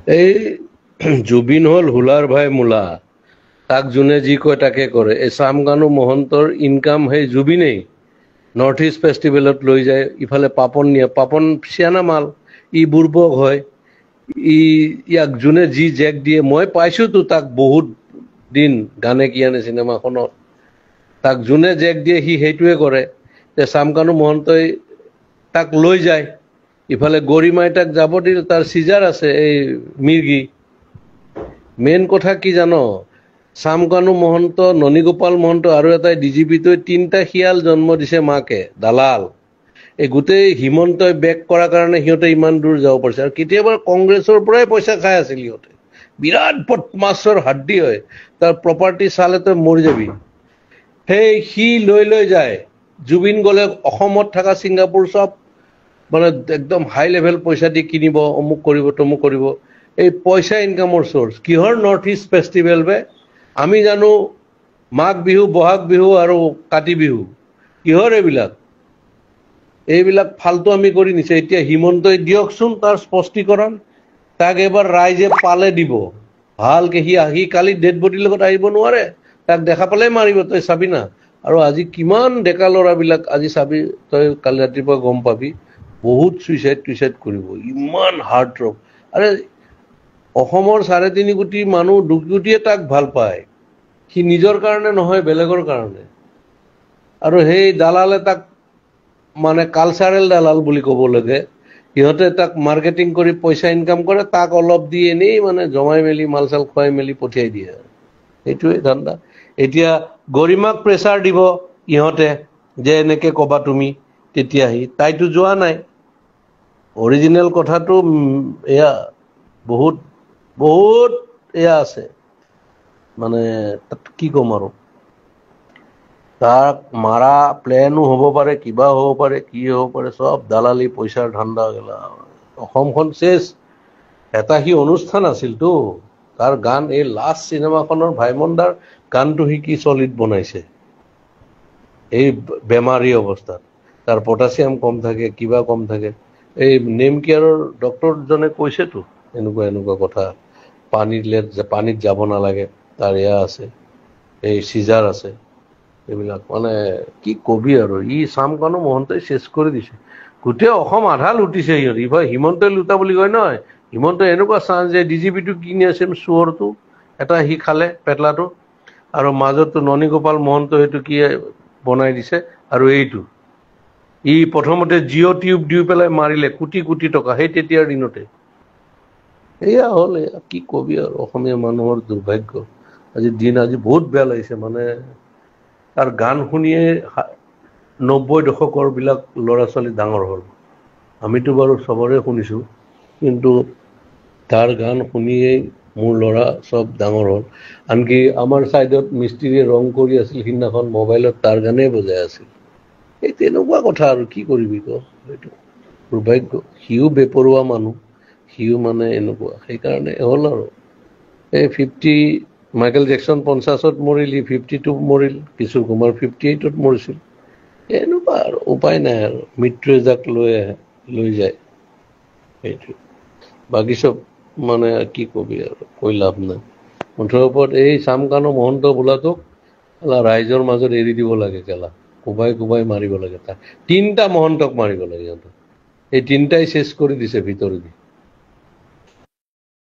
এই জুবিন হল হুলাৰ ভাই মূলা, তাক যোনে যি কয় তাকে কৰে। এই শ্যামকানু মহন্তৰ ইনকাম সেই জুবিনেই নৰ্থ ইষ্ট ফেষ্টিভেলত লৈ যায়, ইফালে পাপন নিয়ে, পাপন চিয়ানা মাল, ই বুৰ্বক হয়, ইয়াক যোনে যি জেক দিয়ে। মই পাইছোতো তাক বহুত দিন গানে কি আনে চিনেমাখনত, তাক যোনে জেক দিয়ে সি সেইটোৱে কৰে। যে শ্যামকানু মহন্তই তাক লৈ যায়, ইফালে গৰিমাই তাক যাব দিল, তাৰ চিজাৰ আছে এই মিৰ্গি। মেইন কথা কি জানো, শ্যামকানু মহন্ত, ননীগোপাল মহন্ত আৰু এটাই ডিজিপিটোৱে 3টা শিয়াল জন্ম দিছে মাকে, দালাল। এই গোটেই হিমন্তই বেক কৰাৰ কাৰণে সিহঁতে ইমান দূৰ যাব পাৰিছে। আৰু কেতিয়াবা কংগ্ৰেছৰ পৰাই পইচা খাই আছিল সিহঁতে, বিৰাট বদমাছৰ হাড্ডি হয়, তাৰ প্ৰপাৰ্টি চালে তই মৰি যাবি। সেই সি লৈ যায়, জুবিন গ'লে অসমত থকা ছিংগাপুৰ চব মানে একদম হাই লেভেল পইচা দি কিনিব, অমুক কৰিব তমুক কৰিব। এই পইচা ইনকামৰ চ'ৰ্চ কিহৰ? নৰ্থ ইষ্ট ফেষ্টিভেল বে। আমি জানো মাঘ বিহু, বহাগ বিহু আৰু কাতি বিহু, কিহৰ এইবিলাক? এইবিলাক ফাল্টু আমি কৰি নিছে। এতিয়া হিমন্তই দিয়কচোন তাৰ স্পষ্টীকৰণ, তাক এবাৰ ৰাইজে পালে দিব ভালকে। সি কালি ডেড বডিৰ লগত আহিব নোৱাৰে, তাক দেখা পালে মাৰিব, তই চাবি না। আৰু আজি কিমান ডেকা ল'ৰাবিলাক আজি চাবি, তই কালি ৰাতিপুৱা গম পাবি, বহুত চুইচাইড কৰিব, ইমান হাৰ্ট ড্ৰপ। আৰে অসমৰ 3.5 কোটি মানুহ 2 কোটিয়ে তাক ভাল পায়, সি নিজৰ কাৰণে নহয়, বেলেগৰ কাৰণে। আৰু সেই দালালে তাক মানে কালচাৰেল দালাল বুলি ক'ব লাগে, সিহঁতে তাক মাৰ্কেটিং কৰি পইচা ইনকাম কৰে, তাক অলপ দি এনেই মানে জমাই মেলি মাল চাল খুৱাই মেলি পঠিয়াই দিয়ে। সেইটোৱে ধান্দা। এতিয়া গৰিমাক প্ৰেছাৰ দিব ইহঁতে যে এনেকে ক'বা তুমি, তেতিয়াহি তাইতো যোৱা নাই। অৰিজিনেল কথাটো এয়া বহুত বহুত এয়া আছে, মানে তাত কি ক'ম আৰু। তাক মাৰা প্লেনো হ'ব পাৰে, কিবা হ'ব পাৰে, কি হ'ব পাৰে, চব দালালি পইচাৰ ধান্দা গেলা। অসমখন চেচ। এটা সি অনুষ্ঠান আছিলতো, তাৰ গান এই লাষ্ট চিনেমাখনৰ ভাইমন দাৰ গানটো সি কি চলিড বনাইছে এই বেমাৰী অৱস্থাত। তাৰ পটাছিয়াম কম থাকে, কিবা কম থাকে। এই নেম কেয়াৰৰ ডক্টৰজনে কৈছেতো এনেকুৱা কথা, পানীত যাব নালাগে, তাৰ এয়া আছে, এই চিজাৰ আছে, এইবিলাক মানে কি কবি আৰু। ই শ্যামকানু মহন্তই চেচ কৰি দিছে গোটেই অসম, আধা লুটিছে সিহঁত। ইফালে হিমন্তই লুটা বুলি কয় নহয়, হিমন্তই এনেকুৱা চান্স যে ডিজিপিটো কিনি আছে চোৰটো এটা, সি খালে পেটলাটো, আৰু মাজতো ননীগোপাল মহন্ত সেইটো কি বনাই দিছে। আৰু এইটো ই প্ৰথমতে জিঅ' টিউব দি পেলাই মাৰিলে কোটি কোটি টকা, সেই তেতিয়াৰ দিনতে। এয়া হ'ল, এয়া কি কবি আৰু, অসমীয়া মানুহৰ দুৰ্ভাগ্য। আজি বহুত বেয়া লাগিছে, মানে তাৰ গান শুনিয়ে 90 দশকৰ বিলাক ল'ৰা ছোৱালী ডাঙৰ হ'ল। আমিতো বাৰু চবৰে শুনিছো, কিন্তু তাৰ গান শুনিয়েই মোৰ ল'ৰা চব ডাঙৰ হ'ল। আনকি আমাৰ ছাইডত মিস্ত্ৰীয়ে ৰং কৰি আছিল, সিদিনাখন মোবাইলত তাৰ গানেই বজাই আছিল। এই তেনেকুৱা কথা আৰু কি কৰিবি ক, এইটো দুৰ্ভাগ্য। সিও বেপৰুৱা মানুহ, সিও মানে এনেকুৱা, সেইকাৰণে হ'ল আৰু। এই মাইকেল জেকচন 50ত মৰিল, 52 মৰিল, কিশোৰ কুমাৰ 58ত মৰিছিল। এনেকুৱা আৰু উপায় নাই আৰু, মৃত্যুৱে যাক লৈ যায় সেইটো। বাকী চব মানে কি কবি আৰু, কৈ লাভ নাই। মুঠৰ ওপৰত এই শ্যামকানু মহন্ত বোলাটোক ৰাইজৰ মাজত এৰি দিব লাগে, কেলা কোবাই মাৰিব লাগে। তাক 3টা মহন্তক মাৰিব লাগে সিহঁতক, এই 3টাই চেচ কৰি দিছে ভিতৰেদি।